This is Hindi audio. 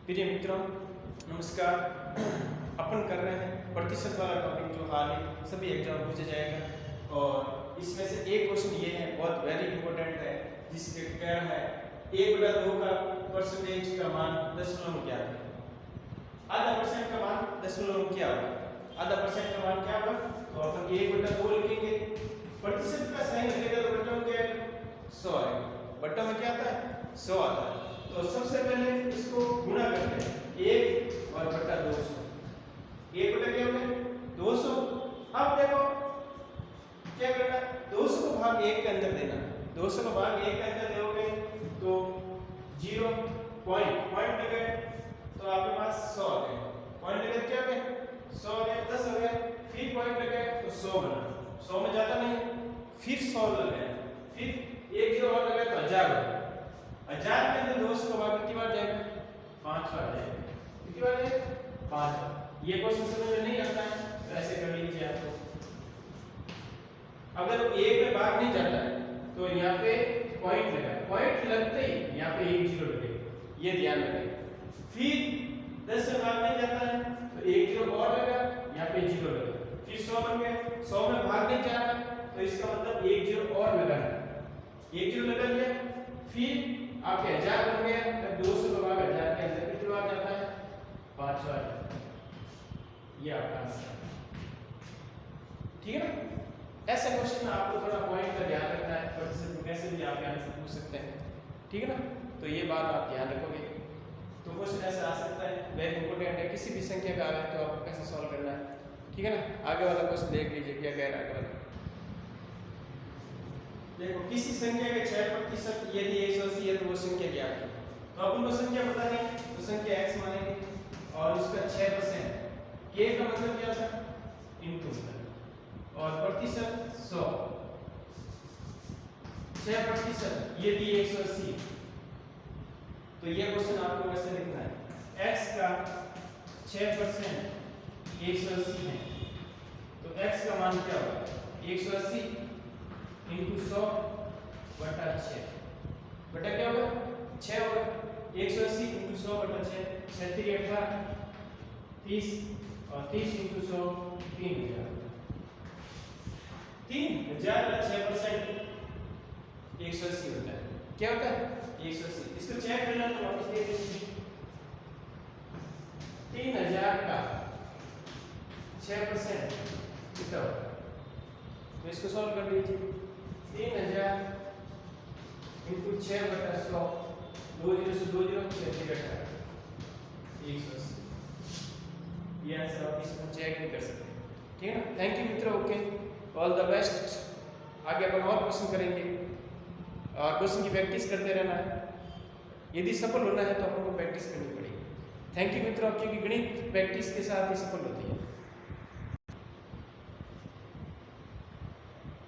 प्रिय मित्रों नमस्कार। अपन कर रहे हैं प्रतिशत वाला टॉपिक जो हाल ही सभी एग्जाम पूछा जाएगा और इसमें से एक क्वेश्चन ये है, बहुत वेरी इंपॉर्टेंट है, जिसके क्या है 1/2 का परसेंटेज का मान दशमलव में क्या है। आधा परसेंट का मान दशमलव में क्या होगा, आधा परसेंट का मान क्या होगा, तो अपन 1/2 लिखेंगे। प्रतिशत का साइन लगेगा तो बट्टा में क्या है 100 आएगा। बट्टा में क्या आता है 100 आता है। तो सबसे पहले इसको गुणा करते हैं 1 और बटा 200। 1 बटा क्या हो गया 200। अब देखो क्या करना है, 200 को भाग 1 के अंदर देना। 200 को भाग 1 के अंदर दोगे तो 0 पॉइंट लगे तो आपके पास 100 आ गए। पॉइंट लगे क्या हो गया 100 आ गया, 10 हो गया, फिर पॉइंट लगे तो 100 बना। 100 में जाता नहीं, फिर 100 लगे, फिर एक 0 और लगे तो 1000 हो गया। 1000 के अंदर 200 को भाग कितनी बार जाएगा 5 बार जाएगा। कितनी बार जाएगा 5 बार। ये क्वेश्चन समझ में नहीं आता है तो ऐसे कर लीजिए आपको। अगर 1 में भाग नहीं जाता है तो यहाँ पे पॉइंट लगा, पॉइंट लगते ही यहाँ पे 1 0 लगेगा, ये ध्यान रखें। फिर 10 में भाग नहीं जाता है तो 1 0 और लगा, यहाँ पे 0 लगा, फिर 100 बन गया। 100 में भाग नहीं जा रहा है तो इसका मतलब 1 0 और लगा है, 1 0 लगा लिया। फिर आपके 1000 बन गया, तब 200 को भाग 1000 के अंदर कितनी बार जाता है 5 बार। ये आपका आंसर है, ठीक है ना। ऐसे क्वेश्चन में आपको थोड़ा पॉइंट का ध्यान रखना है, प्रतिशत में कैसे भी आपके आंसर पूछ सकते हैं, ठीक है ना। तो ये बात आप ध्यान रखोगे तो क्वेश्चन ऐसा आ सकता है, वेरी इंपॉर्टेंट है। किसी भी संख्या का आ रहा है तो आपको कैसे सॉल्व करना है, ठीक है ना। आगे वाला क्वेश्चन देख लीजिए क्या कह रहा है आगे। देखो किसी संख्या के 6% यदि 180 है तो वो संख्या क्या है। तो अपन को संख्या पता नहीं तो संख्या x मानेंगे और उसका 6% k का मतलब क्या था इनटू और प्रतिशत 100। 6% यदि 180 तो ये क्वेश्चन आपको कैसे लिखना है, x का 6% 180 है तो x का मान क्या होगा 180 इंटू 100 बटा 6 बटा क्या होगा 6 होगा। 180 इंटू 100 बटा 6, 6 3 18 30 और 30 इंटू 100 3000। 3000 का 6% 180 होता है। क्या होता है 180। इसको चेक करना तो वापस दे दीजिए। 3000 का 6% कितना होगा, तो इसको सॉल्व कर लीजिए। 3000 इंटू 6 बटा 100, 2 0 से 2 0 6 3 18 180। ये आंसर आप इसमें चेक नहीं कर सकते, ठीक है ना। थैंक यू मित्रों, ओके, ऑल द बेस्ट। आगे अपन और क्वेश्चन करेंगे और क्वेश्चन की प्रैक्टिस करते रहना है। यदि सफल होना है तो अपन को प्रैक्टिस करनी पड़ेगी। थैंक यू मित्रों, क्योंकि गणित प्रैक्टिस के साथ ही सफल होती है।